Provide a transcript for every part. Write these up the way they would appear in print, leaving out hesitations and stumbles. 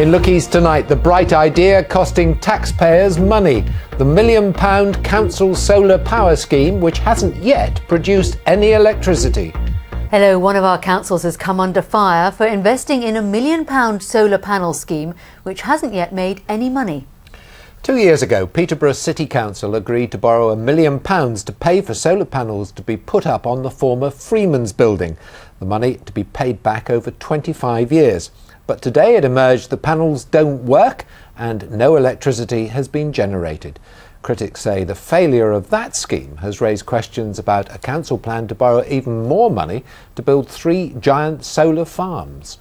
In Look East tonight, the bright idea costing taxpayers money. The £1 million council solar power scheme, which hasn't yet produced any electricity. Hello, one of our councils has come under fire for investing in a £1 million solar panel scheme, which hasn't yet made any money. 2 years ago, Peterborough City Council agreed to borrow £1 million to pay for solar panels to be put up on the former Freeman's building. The money to be paid back over 25 years. But today it emerged the panels don't work and no electricity has been generated. Critics say the failure of that scheme has raised questions about a council plan to borrow even more money to build 3 giant solar farms.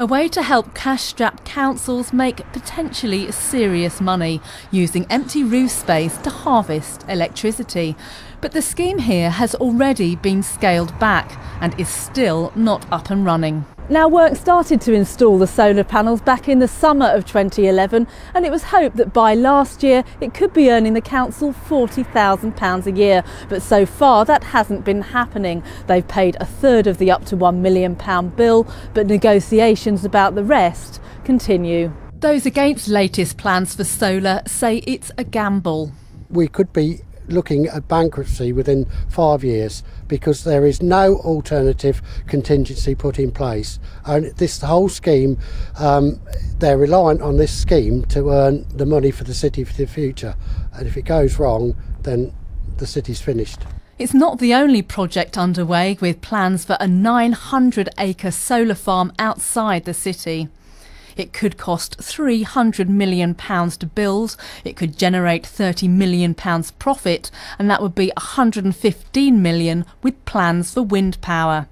A way to help cash-strapped councils make potentially serious money, using empty roof space to harvest electricity. But the scheme here has already been scaled back and is still not up and running. Now, work started to install the solar panels back in the summer of 2011, and it was hoped that by last year it could be earning the council £40,000 a year. But so far that hasn't been happening. They've paid a third of the up to £1 million bill, but negotiations about the rest continue. Those against latest plans for solar say it's a gamble. We could be looking at bankruptcy within 5 years because there is no alternative contingency put in place, and this whole scheme, they're reliant on this scheme to earn the money for the city for the future, and if it goes wrong then the city's finished. It's not the only project underway, with plans for a 900-acre solar farm outside the city. It could cost £300 million to build, it could generate £30 million profit, and that would be £115 million with plans for wind power.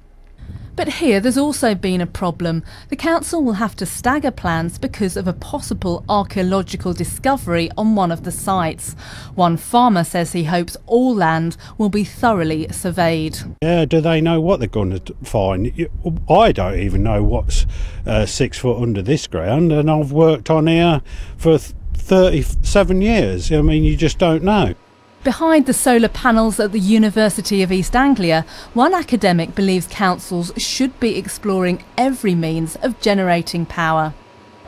But here there's also been a problem. The council will have to stagger plans because of a possible archaeological discovery on one of the sites. One farmer says he hopes all land will be thoroughly surveyed. Yeah, do they know what they're going to find? I don't even know what's 6 foot under this ground, and I've worked on here for 37 years. I mean, you just don't know. Behind the solar panels at the University of East Anglia, one academic believes councils should be exploring every means of generating power.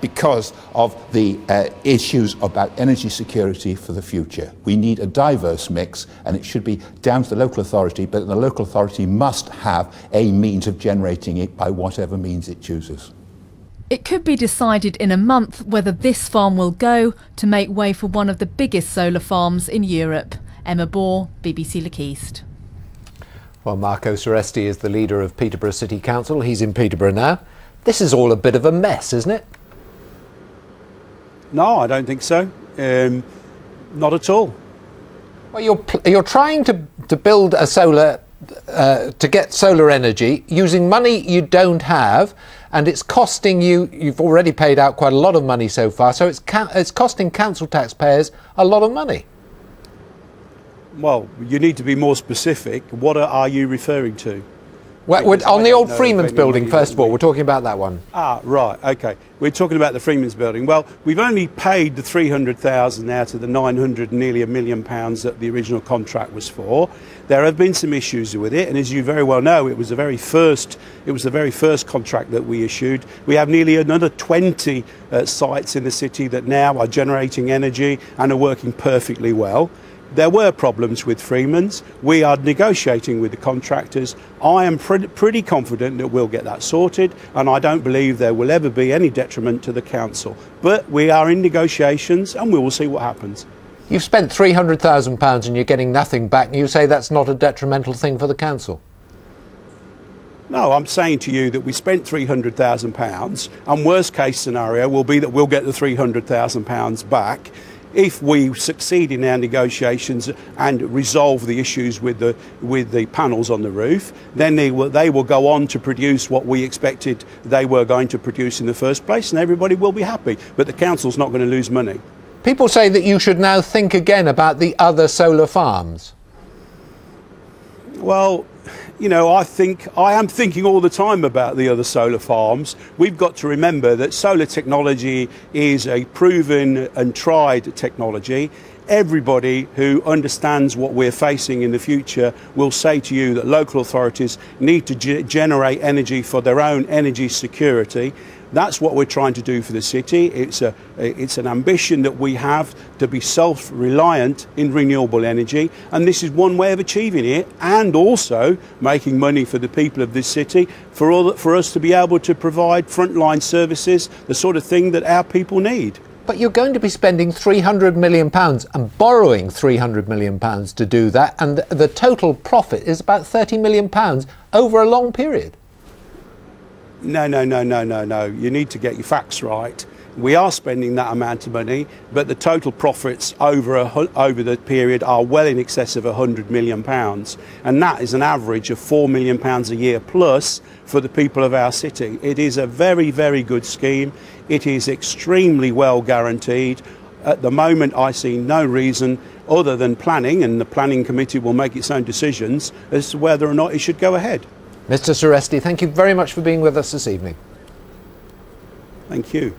Because of the issues about energy security for the future. We need a diverse mix, and it should be down to the local authority, but the local authority must have a means of generating it by whatever means it chooses. It could be decided in a month whether this farm will go to make way for one of the biggest solar farms in Europe. Emma Bohr, BBC Look East. Well, Marco Cereste is the leader of Peterborough City Council. He's in Peterborough now. This is all a bit of a mess, isn't it? No, I don't think so. Not at all. Well, you're trying to build a solar, to get solar energy using money you don't have, and it's costing you've already paid out quite a lot of money so far, so it's costing council taxpayers a lot of money. Well, you need to be more specific. What are you referring to? Well, on the old Freeman's building, first of all, we're talking about that one. Ah, right, OK. We're talking about the Freeman's building. Well, we've only paid the 300,000 out of the 900, nearly £1 million that the original contract was for. There have been some issues with it, and as you very well know, it was the very first contract that we issued. We have nearly another 20 sites in the city that now are generating energy and are working perfectly well. There were problems with Freeman's. We are negotiating with the contractors. I am pretty confident that we'll get that sorted, and I don't believe there will ever be any detriment to the council. But we are in negotiations and we will see what happens. You've spent £300,000 and you're getting nothing back, and you say that's not a detrimental thing for the council? No, I'm saying to you that we spent £300,000, and worst case scenario will be that we'll get the £300,000 back. If we succeed in our negotiations and resolve the issues with the panels on the roof, then they will go on to produce what we expected they were going to produce in the first place, and everybody will be happy. But the council's not going to lose money. People say that you should now think again about the other solar farms. Well, you know, I am thinking all the time about the other solar farms. We've got to remember that solar technology is a proven and tried technology. everybody who understands what we're facing in the future will say to you that local authorities need to generate energy for their own energy security. That's what we're trying to do for the city. It's an ambition that we have to be self-reliant in renewable energy, and this is one way of achieving it, and also making money for the people of this city, for us to be able to provide frontline services, the sort of thing that our people need. But you're going to be spending £300 million and borrowing £300 million to do that, and the total profit is about £30 million over a long period. No. You need to get your facts right. We are spending that amount of money, but the total profits over the period are well in excess of £100 million. And that is an average of £4 million a year plus for the people of our city. It is a very, very good scheme. It is extremely well guaranteed. At the moment, I see no reason other than planning, and the planning committee will make its own decisions as to whether or not it should go ahead. Mr. Cereste, thank you very much for being with us this evening. Thank you.